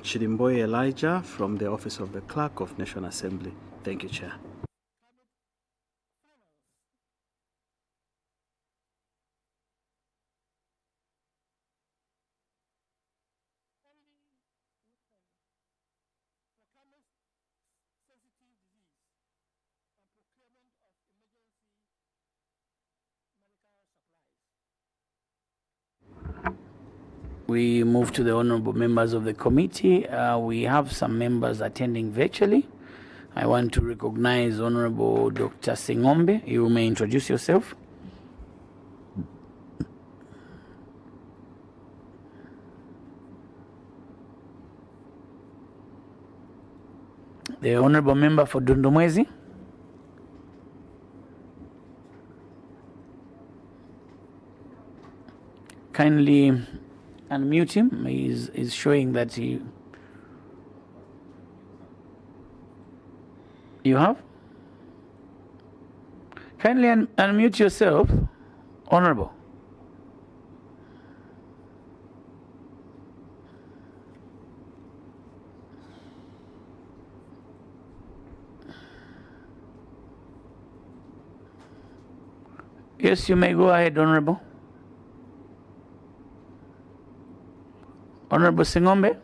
Chirimboy Elijah from the Office of the Clerk of National Assembly. Thank you, Chair. We move to the honorable members of the committee. We have some members attending virtually. I want to recognize Honorable Dr. CHEMBE. You may introduce yourself. The honorable member for Dundumwezi. Kindly unmute him. He's showing that you have. Kindly unmute yourself, Honorable. Yes, you may go ahead, Honorable. Honorable Singombe?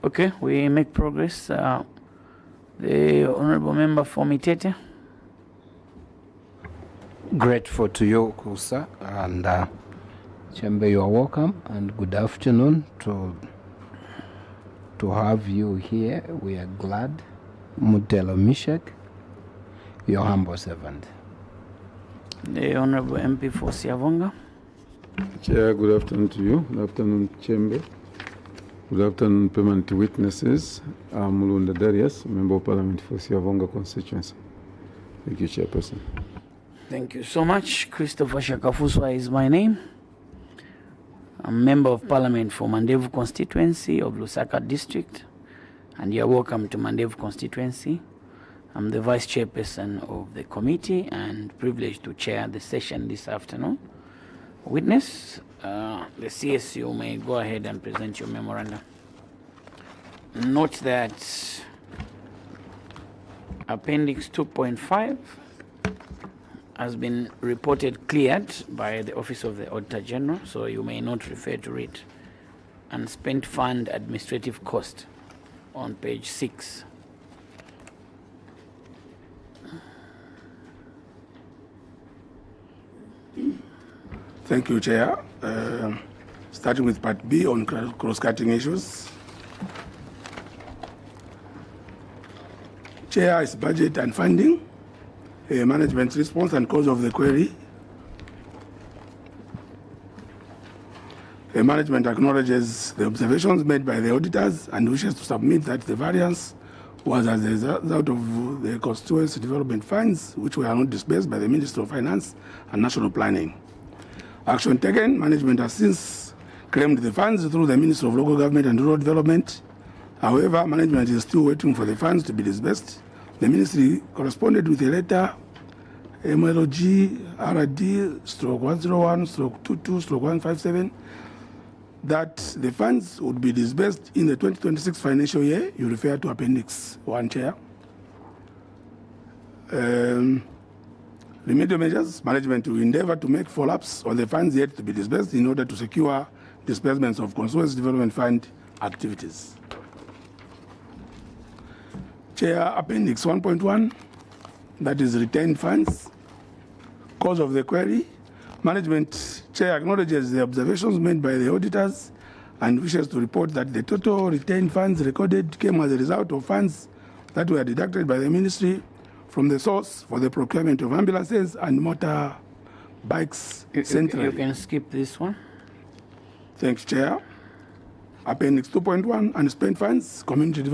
Okay, we make progress. The honorable member for Mitete. Grateful to you, Kusa, and CHEMBE, you are welcome, and good afternoon to have you here. We are glad. Mutelo Mishek, your humble servant. The honorable MP for Siavonga. Chair, good afternoon to you. Good afternoon, CHEMBE. Good afternoon, permanent witnesses. I'm Mulunda Darius, Member of Parliament for Siavonga constituency. Thank you, Chairperson. Thank you so much. Christopher Shakafuswa is my name. I'm Member of Parliament for Mandevu constituency of Lusaka district. And you're welcome to Mandevu constituency. I'm the Vice Chairperson of the committee and privileged to chair the session this afternoon. Witness, the CSU may go ahead and present your memorandum. Note that Appendix 2.5 has been reported cleared by the Office of the Auditor General, so you may not refer to it. Unspent fund administrative cost on page 6. Thank you, Chair. Starting with Part B on cross-cutting issues. Chair is budget and funding, management response and cause of the query. Management acknowledges the observations made by the auditors and wishes to submit that the variance was as a result of the constituency development funds, which were not disbursed by the Ministry of Finance and National Planning. Action taken, management has since claimed the funds through the Ministry of Local Government and Rural Development. However, management is still waiting for the funds to be disbursed. The ministry corresponded with a letter, MLOG RD/101/22/157, that the funds would be disbursed in the 2026 financial year. You refer to Appendix 1, Chair. Remedial measures, management will endeavor to make follow-ups on the funds yet to be disbursed in order to secure disbursements of Constituency Development Fund activities. Chair, Appendix 1.1, that is retained funds. Cause of the query, management chair acknowledges the observations made by the auditors and wishes to report that the total retained funds recorded came as a result of funds that were deducted by the ministry from the source for the procurement of ambulances and motor bikes centrally. You can skip this one. Thanks, Chair. Appendix 2.1, unspent funds, community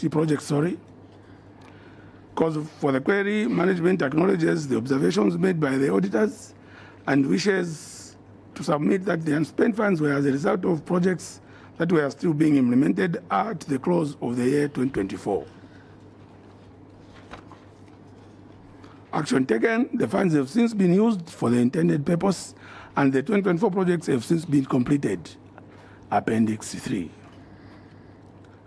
projects, Cause for the query, management acknowledges the observations made by the auditors and wishes to submit that the unspent funds were as a result of projects that were still being implemented at the close of the year 2024. Action taken, the funds have since been used for the intended purpose and the 2024 projects have since been completed. Appendix 3.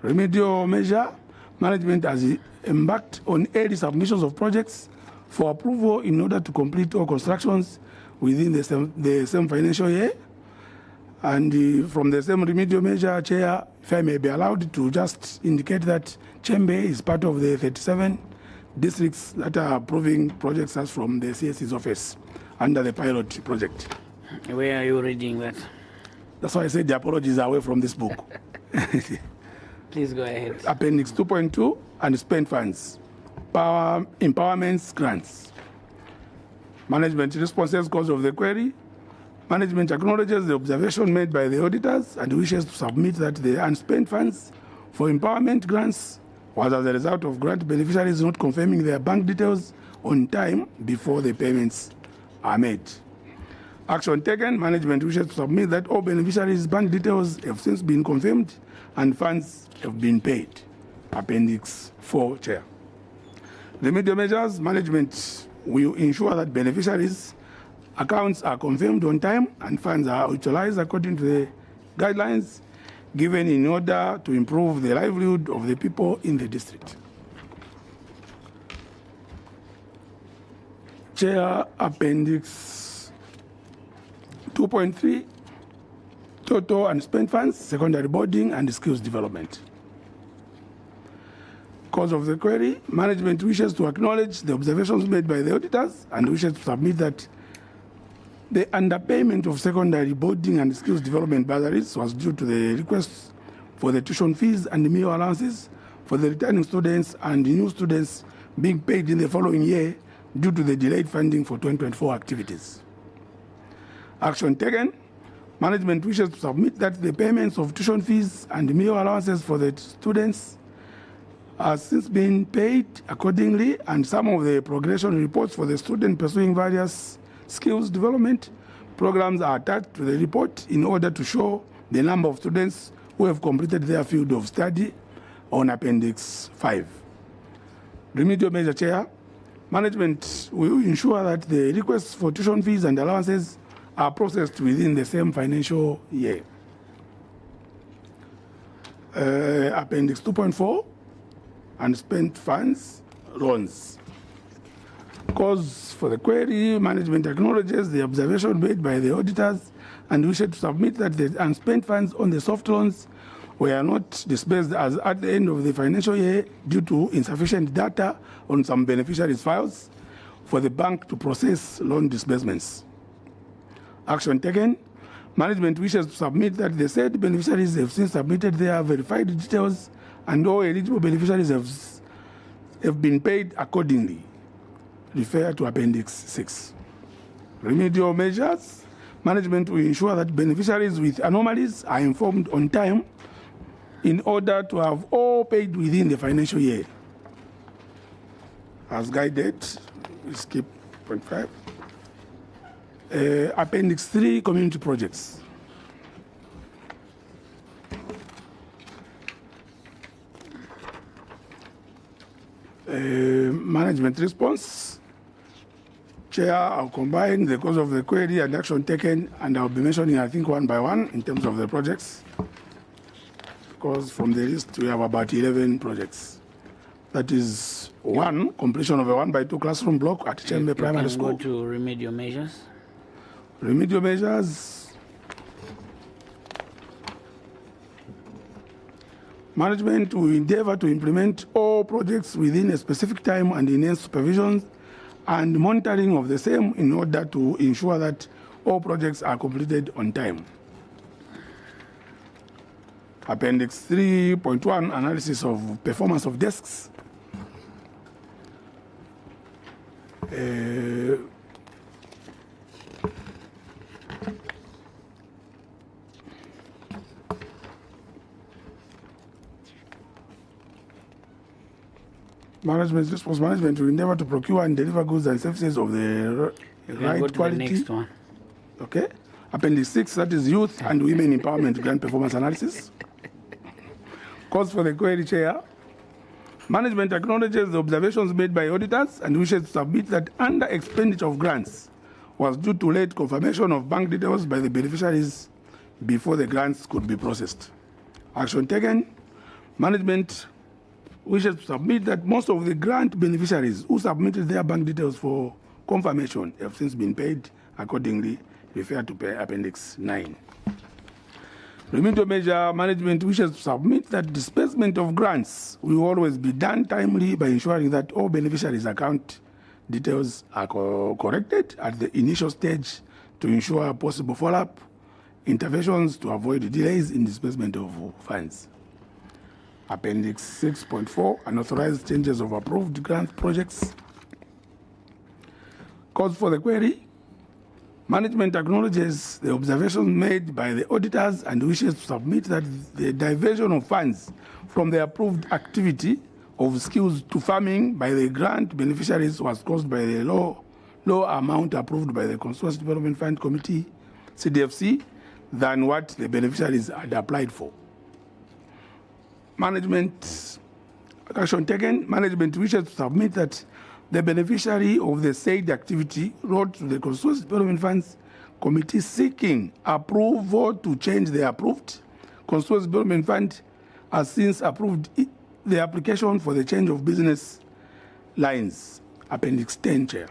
Remedial measure, management has embarked on early submissions of projects for approval in order to complete all constructions within the same financial year. And from the same remedial measure, Chair, if I may be allowed to just indicate that CHEMBE is part of the 37 districts that are approving projects as from the CSC's office under the pilot project. Where are you reading that? That's why I said the apologies are away from this book. Please go ahead. Appendix 2.2 and spend funds. Power empowerments grants. Management responses cause of the query. Management acknowledges the observation made by the auditors and wishes to submit that the unspent funds for empowerment grants was as a result of grant beneficiaries not confirming their bank details on time before the payments are made. Action taken, management wishes to submit that all beneficiaries' bank details have since been confirmed and funds have been paid. Appendix 4, Chair. Remedial measures, management will ensure that beneficiaries' accounts are confirmed on time and funds are utilized according to the guidelines given in order to improve the livelihood of the people in the district. Chair, Appendix 2.3, total and spent funds, secondary boarding and skills development. Cause of the query, management wishes to acknowledge the observations made by the auditors and wishes to submit that the underpayment of secondary boarding and skills development bursaries was due to the requests for the tuition fees and meal allowances for the returning students and new students being paid in the following year due to the delayed funding for 2024 activities. Action taken, management wishes to submit that the payments of tuition fees and meal allowances for the students has since been paid accordingly, and some of the progression reports for the student pursuing various skills development programs are attached to the report in order to show the number of students who have completed their field of study on Appendix 5. Remedial measure, Chair. Management will ensure that the requests for tuition fees and allowances are processed within the same financial year. Appendix 2.4, unspent funds, loans. Cause for the query, management acknowledges the observation made by the auditors and wishes to submit that the unspent funds on the soft loans were not disbursed as at the end of the financial year due to insufficient data on some beneficiaries' files for the bank to process loan disbursements. Action taken, management wishes to submit that the said beneficiaries have since submitted their verified details and all eligible beneficiaries have been paid accordingly. Refer to Appendix 6. Remedial measures, management will ensure that beneficiaries with anomalies are informed on time in order to have all paid within the financial year. As guided, we skip point 5. Appendix 3, community projects. Management response. Chair, I'll combine the cause of the query and action taken, and I'll be mentioning, I think, one by one in terms of the projects. Because from the list, we have about 11 projects. That is, 1, completion of a 1x2 classroom block at CHEMBE Primary School. Go to remedial measures. Remedial measures. Management will endeavor to implement all projects within a specific time and enhance supervision and monitoring of the same in order to ensure that all projects are completed on time. Appendix 3.1, analysis of performance of desks. Management response, management will endeavor to procure and deliver goods and services of the right Go to quality. the next one. Okay. Appendix 6, that is youth and women empowerment grant performance analysis. Cause for the query, Chair. Management acknowledges the observations made by auditors and wishes to submit that under expenditure of grants was due to late confirmation of bank details by the beneficiaries before the grants could be processed. Action taken. Management wishes to submit that most of the grant beneficiaries who submitted their bank details for confirmation have since been paid accordingly. Refer to Appendix 9. Remedial measure. Management wishes to submit that disbursement of grants will always be done timely by ensuring that all beneficiaries' account details are corrected at the initial stage to ensure possible follow-up interventions to avoid delays in disbursement of funds. Appendix 6.4, unauthorized changes of approved grant projects. Cause for the query. Management acknowledges the observations made by the auditors and wishes to submit that the diversion of funds from the approved activity of skills to farming by the grant beneficiaries was caused by the low amount approved by the Constituency Development Fund Committee, CDFC, than what the beneficiaries had applied for. Management action taken. Management wishes to submit that the beneficiary of the said activity wrote to the Constituency Development Funds Committee seeking approval to change the approved Constituency Development Fund has since approved the application for the change of business lines. Appendix 10, Chair.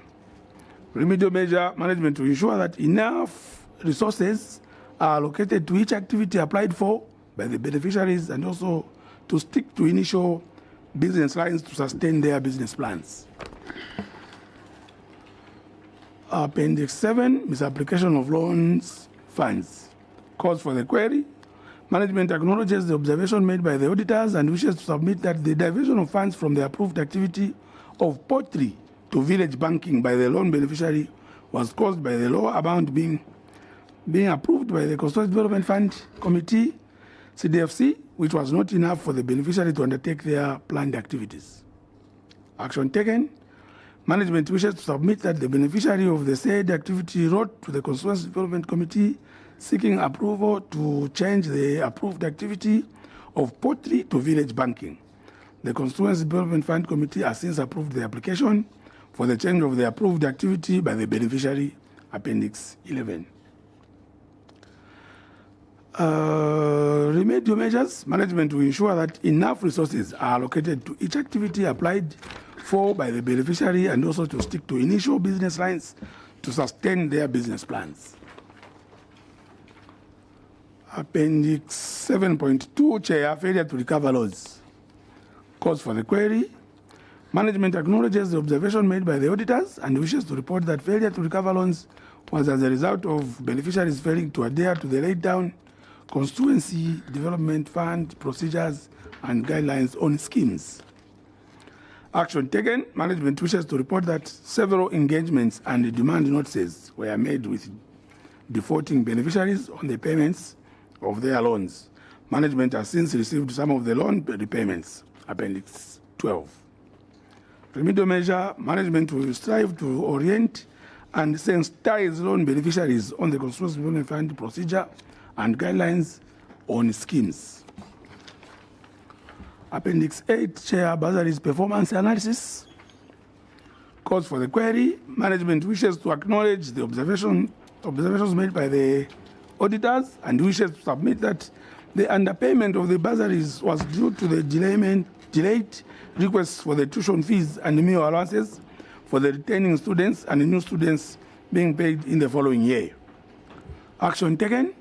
Remedial measure. Management to ensure that enough resources are allocated to each activity applied for by the beneficiaries and also to stick to initial business lines to sustain their business plans. Appendix 7, misapplication of loans funds. Cause for the query. Management acknowledges the observation made by the auditors and wishes to submit that the diversion of funds from the approved activity of poultry to village banking by the loan beneficiary was caused by the low amount being approved by the Constituency Development Fund Committee, CDFC, which was not enough for the beneficiary to undertake their planned activities. Action taken. Management wishes to submit that the beneficiary of the said activity wrote to the Constituency Development Committee seeking approval to change the approved activity of poultry to village banking. The Constituency Development Fund Committee has since approved the application for the change of the approved activity by the beneficiary. Appendix 11. Remedial measures. Management will ensure that enough resources are allocated to each activity applied for by the beneficiary and also to stick to initial business lines to sustain their business plans. Appendix 7.2, Chair, failure to recover loans. Cause for the query. Management acknowledges the observation made by the auditors and wishes to report that failure to recover loans was as a result of beneficiaries failing to adhere to the laid down Constituency Development Fund procedures and guidelines on schemes. Action taken. Management wishes to report that several engagements and demand notices were made with defaulting beneficiaries on the payments of their loans. Management has since received some of the loan repayments. Appendix 12. Remedial measure. Management will strive to orient and sensitize loan beneficiaries on the Constituency Development Fund procedure and guidelines on schemes. Appendix 8, Chair, bursaries performance analysis. Cause for the query. Management wishes to acknowledge the observations made by the auditors and wishes to submit that the underpayment of the bursaries was due to the delayed requests for the tuition fees and meal allowances for the returning students and the new students being paid in the following year. Action taken.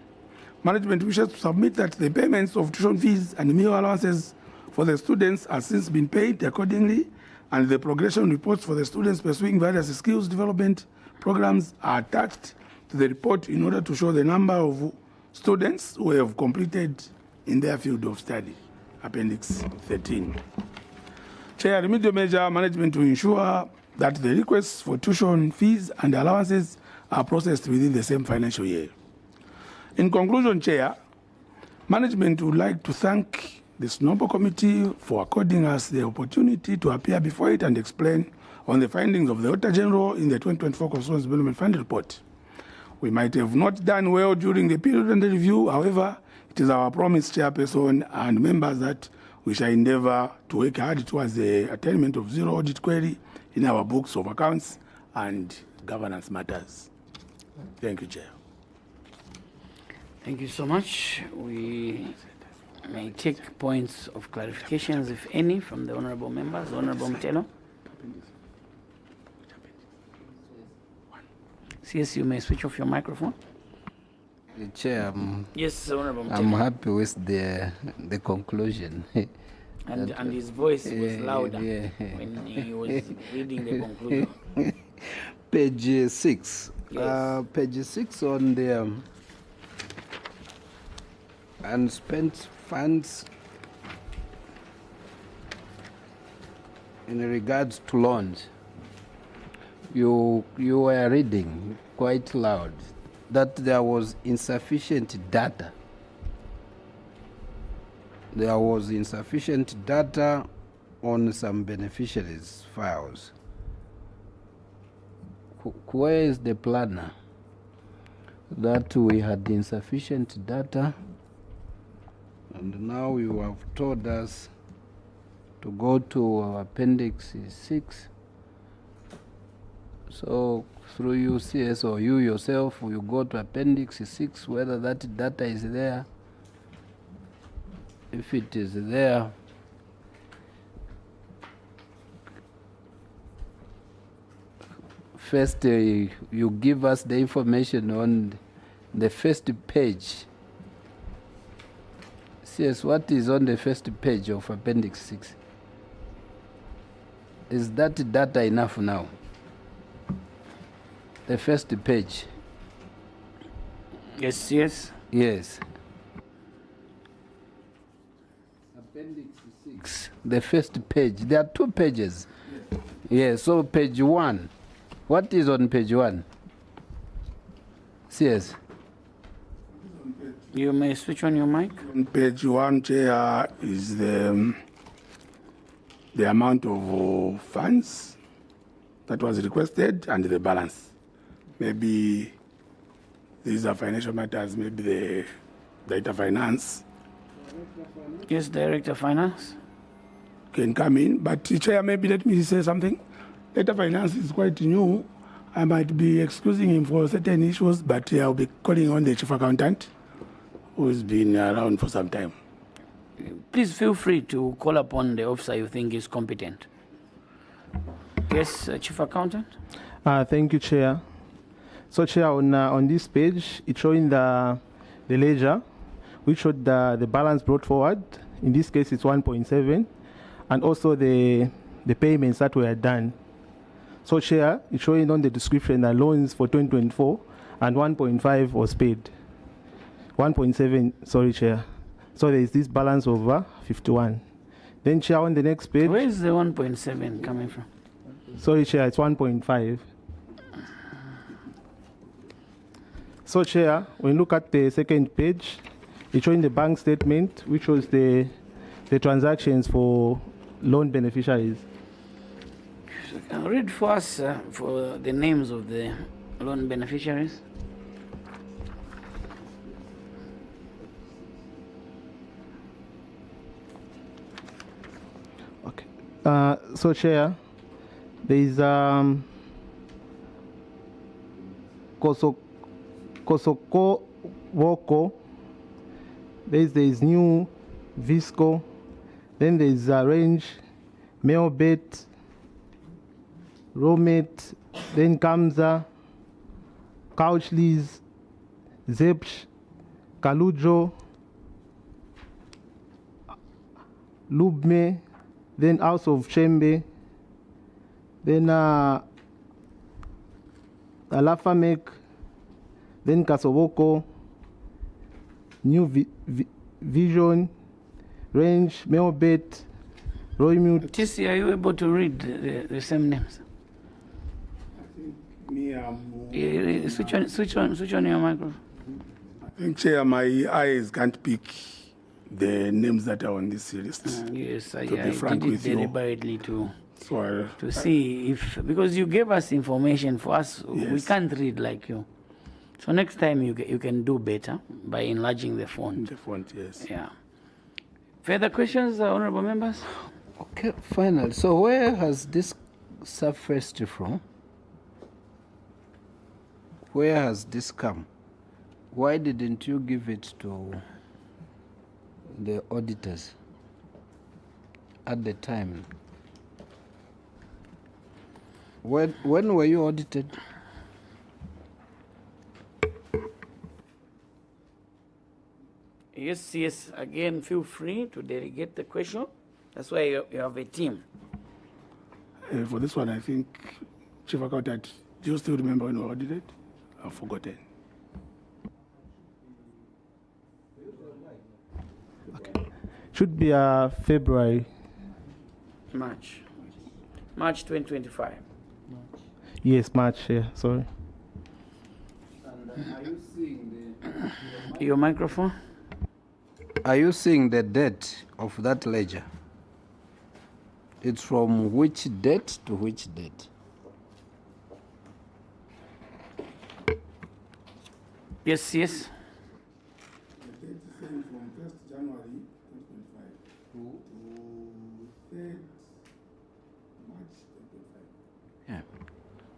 Management wishes to submit that the payments of tuition fees and meal allowances for the students have since been paid accordingly, and the progression reports for the students pursuing various skills development programs are attached to the report in order to show the number of students who have completed in their field of study. Appendix 13. Chair, remedial measure. Management to ensure that the requests for tuition fees and allowances are processed within the same financial year. In conclusion, Chair, management would like to thank this noble committee for according us the opportunity to appear before it and explain on the findings of the Auditor General in the 2024 Constituency Development Fund report. We might have not done well during the period under review. However, it is our promise, Chairperson and members, that we shall endeavor to work hard towards the attainment of zero audit query in our books of accounts and governance matters. Thank you, Chair. Thank you so much. We may take points of clarifications, if any, from the honorable members. Honorable Mtelo. CS, you may switch off your microphone. Chair, Yes, Honorable Mtelo. I'm happy with the conclusion. And his voice was louder yeah. when he was reading the conclusion. Page 6. Yes. Page 6 on the unspent funds in regards to loans. You were reading quite loud that there was insufficient data. There was insufficient data on some beneficiaries' files. Where is the planner? That we had insufficient data, and now you have told us to go to Appendix 6. So through you, CS, or you yourself, you go to Appendix 6, whether that data is there. If it is there, first you give us the information on the first page. CS, what is on the first page of Appendix 6? Is that data enough now? The first page. Yes, yes. Yes. Appendix 6. The first page. There are 2 pages. Yes, so page 1. What is on page 1? Yes. You may switch on your mic. On page 1, Chair, is the amount of funds that was requested and the balance. Maybe these are financial matters, maybe the data finance Yes, Director of Finance. can come in. But Chair, maybe let me say something. Data finance is quite new. I might be excusing him for certain issues, but I'll be calling on the chief accountant, who's been around for some time. Please feel free to call upon the officer you think is competent. Yes, Chief Accountant. Thank you, Chair. So, Chair, on this page, it's showing the ledger, which showed the balance brought forward. In this case, it's 1.7, and also the payments that were done. So, Chair, it's showing on the description that loans for 2024 and 1.5 was paid. 1.7, sorry, Chair. So there is this balance over 51. Then, Chair, on the next page. Where is the 1.7 coming from? Sorry, Chair, it's 1.5. So, Chair, when you look at the second page, it's showing the bank statement, which shows the transactions for loan beneficiaries. Read for us for the names of the loan beneficiaries. Okay. So, Chair, there is Kosoko Woko. There is New Visco. Then there is Range, Mailbet, Romet. Then Kamza, Couchleys, Zepch, Kalujo, Lubme. Then House of Chembe. Then Alafamek. Then Kasowoko, New Vision, Range, Mailbet, Roymute. TC, are you able to read the same names? Switch on your microphone. I think, Chair, my eyes can't pick the names that are on this list. Yes, I be frank did it with you. deliberately to So see if, because you gave us information for us, we Yes. can't read like you. So next time you can do better by enlarging the font. the font, yes. Yeah. Further questions, honorable members? Okay, final. So where has this surfaced from? where has this come? Why didn't you give it to the auditors at the time? When were you audited? Yes, again, feel free to delegate the question. That's why you have a team. For this one, I think, Chief Accountant, do you still remember when we were audited? I've forgotten. Should be February. March 2025. Yes, March. Yeah, sorry. And are you seeing Your microphone? Are you seeing the date of that ledger? It's from which date to which date? Yes. The date is saying from 1st January 2025 to 3rd March 2025. Yeah.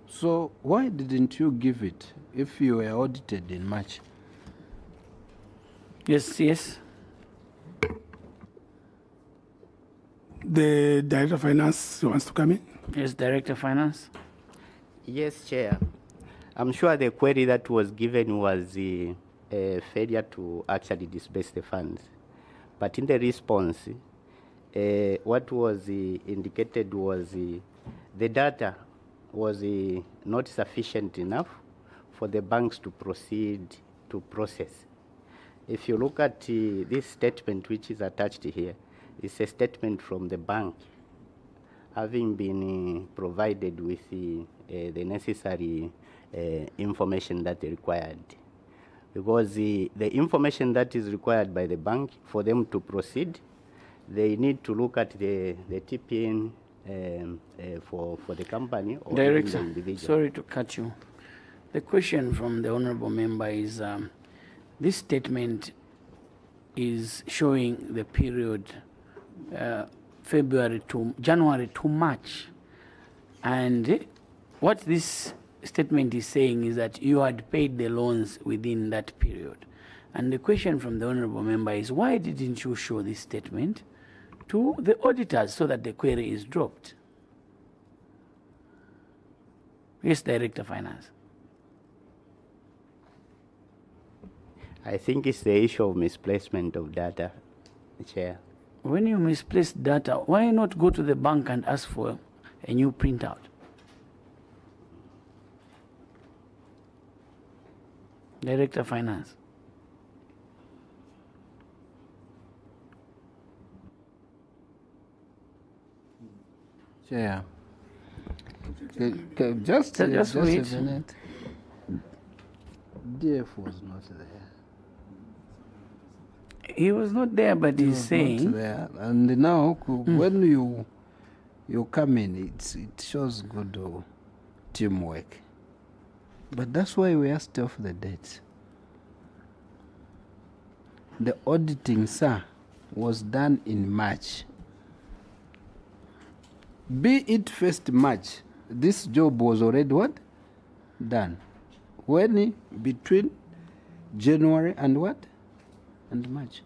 So why didn't you give it if you were audited in March? Yes. The Director of Finance wants to come in. Yes, Director of Finance. Yes, Chair. I'm sure the query that was given was a failure to actually disburse the funds. But in the response, what was indicated was the data was not sufficient enough for the banks to proceed to process. If you look at this statement which is attached here, it's a statement from the bank having been provided with the necessary information that they required. Because the information that is required by the bank for them to proceed, they need to look at the TPN for the company or Director, the individual. sorry to cut you. The question from the honorable member is, this statement is showing the period January to March. And what this statement is saying is that you had paid the loans within that period. And the question from the honorable member is, why didn't you show this statement to the auditors so that the query is dropped? Yes, Director of Finance. I think it's the issue of misplacement of data, Chair. When you misplace data, why not go to the bank and ask for a new printout? Director of Finance. Chair. Just Just a wait. minute. DF was not there. He was not there, but He he's was saying not there. And now, when you come in, it shows good teamwork. But that's why we asked off the dates. The auditing, sir, was done in March. Be it 1st March, this job was already what? Done. When between January and what? And March.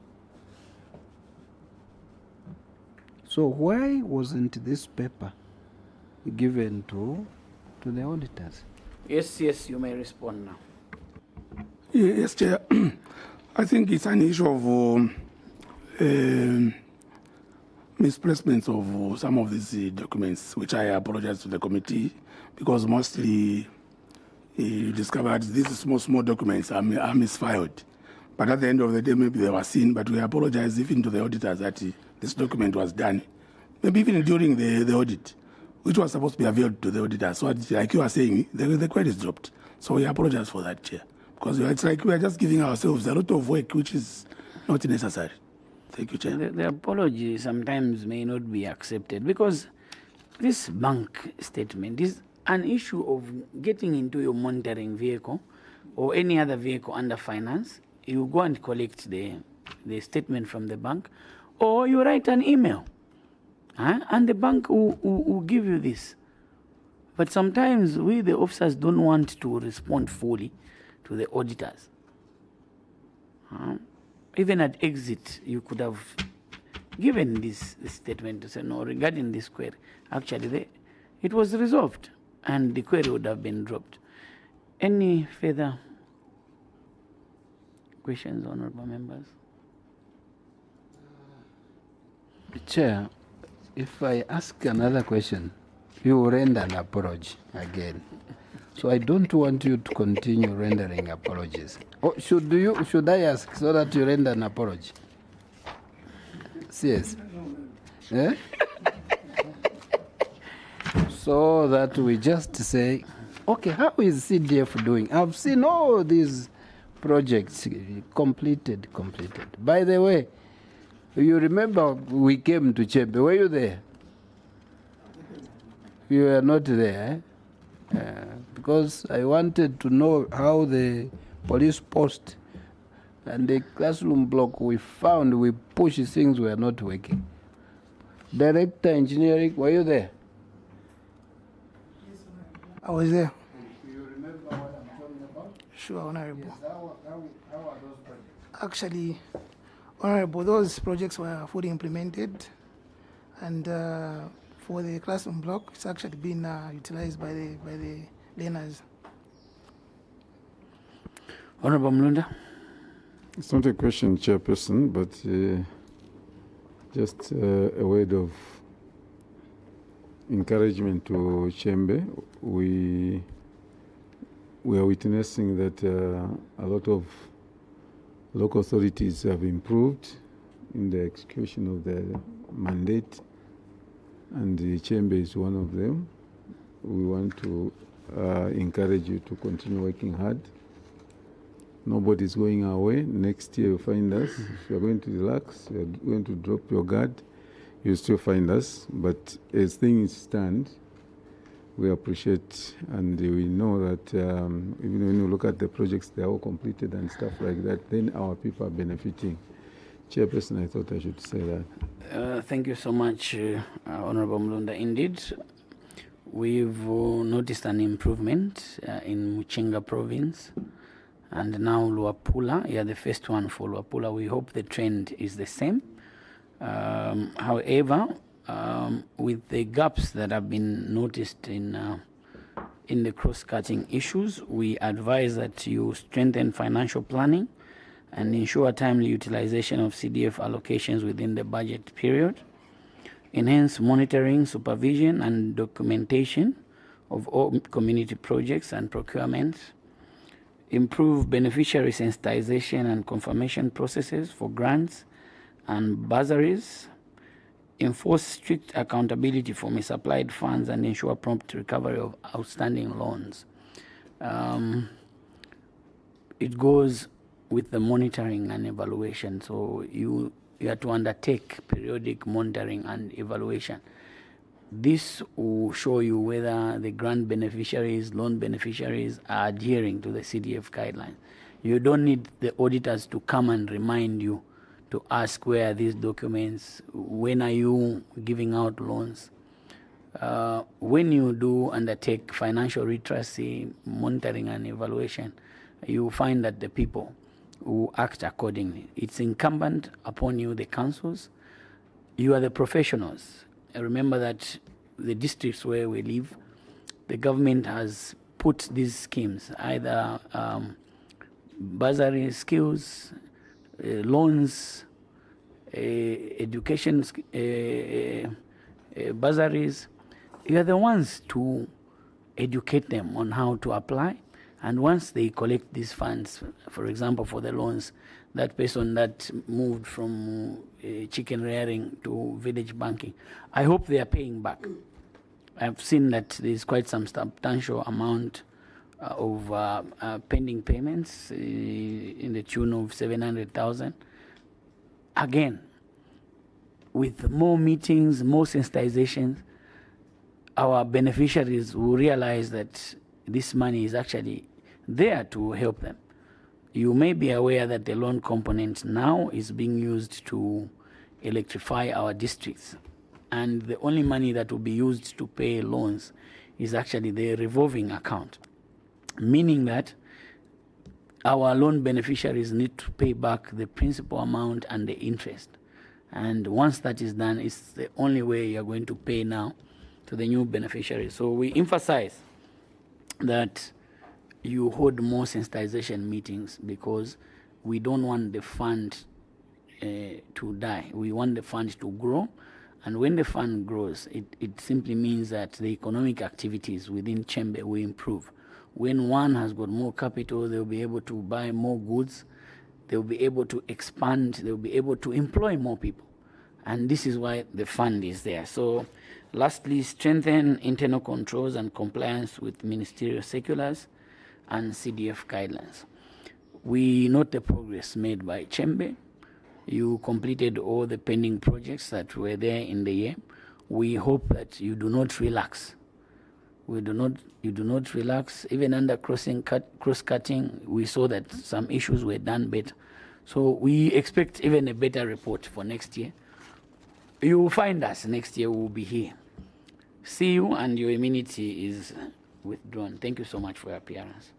So why wasn't this paper given to the auditors? yes, you may respond now. Yes, Chair. I think it's an issue of misplacements of some of these documents, which I apologize to the committee, because mostly you discovered these small documents are misfiled. But at the end of the day, maybe they were seen, but we apologize even to the auditors that this document was done, maybe even during the audit, which was supposed to be availed to the auditors. So like you are saying, the query is dropped. So we apologize for that, Chair. Because it's like we are just giving ourselves a lot of work, which is not necessary. Thank you, Chair. The apology sometimes may not be accepted because this bank statement is an issue of getting into your monitoring vehicle or any other vehicle under finance. You go and collect the statement from the bank, or you write an email, and the bank will give you this. But sometimes we, the officers, don't want to respond fully to the auditors. Even at exit, you could have given this statement to say, no, regarding this query, actually, it was resolved and the query would have been dropped. Any further questions, honorable members? Chair, if I ask another question, you will render an apology again. So I don't want you to continue rendering apologies. Or should I ask so that you render an apology? Yes. Eh? So that we just say, okay, how is CDF doing? I've seen all these projects completed. By the way, you remember we came to CHEMBE. Were you there? You were not there, because I wanted to know how the police post and the classroom block we found, we pushed things were not working. Director Engineering, were you there? I was there. Do you remember what I'm talking about? Sure, Honorable. Yes, how are those projects? Actually, Honorable, those projects were fully implemented, and for the classroom block, it's actually been utilized by the learners. Honorable Mlunda. It's not a question, Chairperson, but just a word of encouragement to CHEMBE. We are witnessing that a lot of local authorities have improved in the execution of their mandate, and the CHEMBE is one of them. We want to encourage you to continue working hard. Nobody's going away. Next year you'll find us. If you're going to relax, you're going to drop your guard, you'll still find us. But as things stand, we appreciate and we know that even when you look at the projects, they're all completed and stuff like that, then our people are benefiting. Chairperson, I thought I should say that. Thank you so much, Honorable Mlunda. Indeed, we've noticed an improvement in Muchinga province. And now Luapula, yeah, the first one for Luapula. We hope the trend is the same. However, with the gaps that have been noticed in the cross-cutting issues, we advise that you strengthen financial planning and ensure timely utilization of CDF allocations within the budget period. Enhance monitoring, supervision, and documentation of all community projects and procurements. Improve beneficiary sensitization and confirmation processes for grants and bursaries. Enforce strict accountability for misapplied funds and ensure prompt recovery of outstanding loans. It goes with the monitoring and evaluation. So you have to undertake periodic monitoring and evaluation. This will show you whether the grant beneficiaries, loan beneficiaries are adhering to the CDF guidelines. You don't need the auditors to come and remind you to ask where are these documents, when are you giving out loans. When you do undertake financial literacy, monitoring and evaluation, you find that the people will act accordingly. It's incumbent upon you, the councils. You are the professionals. Remember that the districts where we live, the government has put these schemes, either bursary skills, loans, education bursaries. You are the ones to educate them on how to apply. And once they collect these funds, for example, for the loans, that person that moved from chicken rearing to village banking, I hope they are paying back. I've seen that there's quite some substantial amount of pending payments in the tune of 700,000. Again, with more meetings, more sensitizations, our beneficiaries will realize that this money is actually there to help them. You may be aware that the loan component now is being used to electrify our districts. And the only money that will be used to pay loans is actually the revolving account, meaning that our loan beneficiaries need to pay back the principal amount and the interest. And once that is done, it's the only way you're going to pay now to the new beneficiaries. So we emphasize that you hold more sensitization meetings, because we don't want the fund to die. We want the fund to grow. And when the fund grows, it simply means that the economic activities within CHEMBE will improve. When one has got more capital, they'll be able to buy more goods, they'll be able to expand, they'll be able to employ more people. And this is why the fund is there. So lastly, strengthen internal controls and compliance with ministerial circulars and CDF guidelines. We note the progress made by CHEMBE. You completed all the pending projects that were there in the year. We hope that you do not relax. You do not relax. Even under cross-cutting, we saw that some issues were done better. So we expect even a better report for next year. You will find us next year. We will be here. See you, and your immunity is withdrawn. Thank you so much for your appearance.